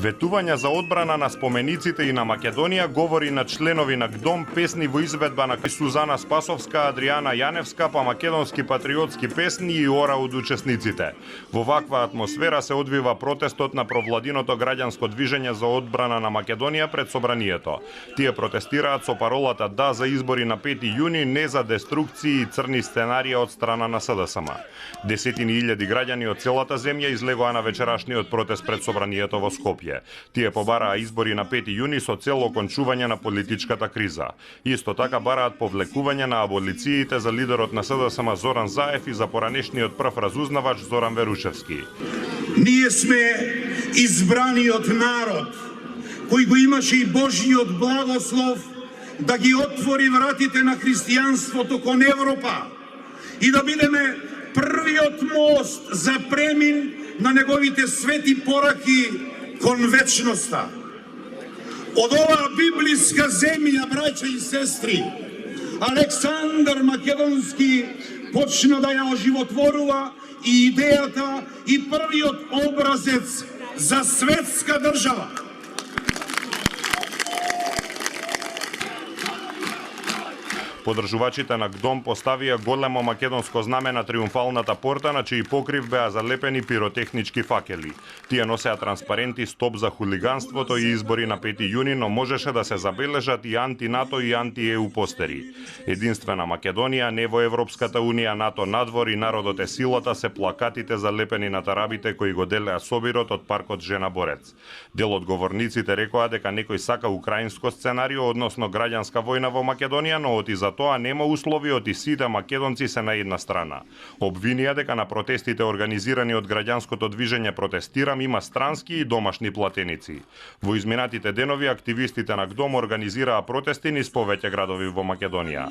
Ветување за одбрана на спомениците и на Македонија говори на членови на ГДОМ песни во изведба на Сузана Спасовска, Адријана Јаневска, па македонски патриотски песни и ора од учесниците. Во ваква атмосфера се одвива протестот на провладиното граѓанско движење за одбрана на Македонија пред собранието. Тие протестираат со паролата "Да за избори на 5 јуни, не за деструкции и црни сценарија од страна на СДСМ". Десетини илјади граѓани од целата земја излегоа на вечерашниот протест пред собранието во Скопје. Тие побараа избори на 5 јуни со цел окончување на политичката криза. Исто така бараат повлекување на аболициите за лидерот на СДСМ Зоран Заев и за поранешниот прв разузнавач Зоран Верушевски. Ние сме избраниот народ, кој го имаше и Божиот благослов да ги отвори вратите на христијанството кон Европа и да бидеме првиот мост за премин на неговите свети пораки кон вечноста. Од оваа библиска земја, браќа и сестри, Александар Македонски почна да ја оживотворува и идејата и првиот образец за светска држава. Подржувачите на ГДОМ поставија големо македонско знаме на триумфалната порта, на чиј покрив беа залепени пиротехнички факели. Тие носеа транспаренти "Стоп за хулиганството" и избори на 5 јуни, но можеше да се забележат и анти-НАТО и анти-ЕУ постери. Единствена Македонија, не во Европската унија, НАТО надвор и народот е силата се плакатите залепени на тарабите кои го делеа собирот од паркот Жена Борец. Дел од говорниците рекоа дека некој сака украинско сценарио, односно граѓанска војна во Македонија, но оти за тоа нема услови, оти сите македонци се на една страна. Обвинија дека на протестите организирани од граѓанското движење Протестирам има странски и домашни платеници. Во изминатите денови активистите на ГДОМ организираа протести низ повеќе градови во Македонија.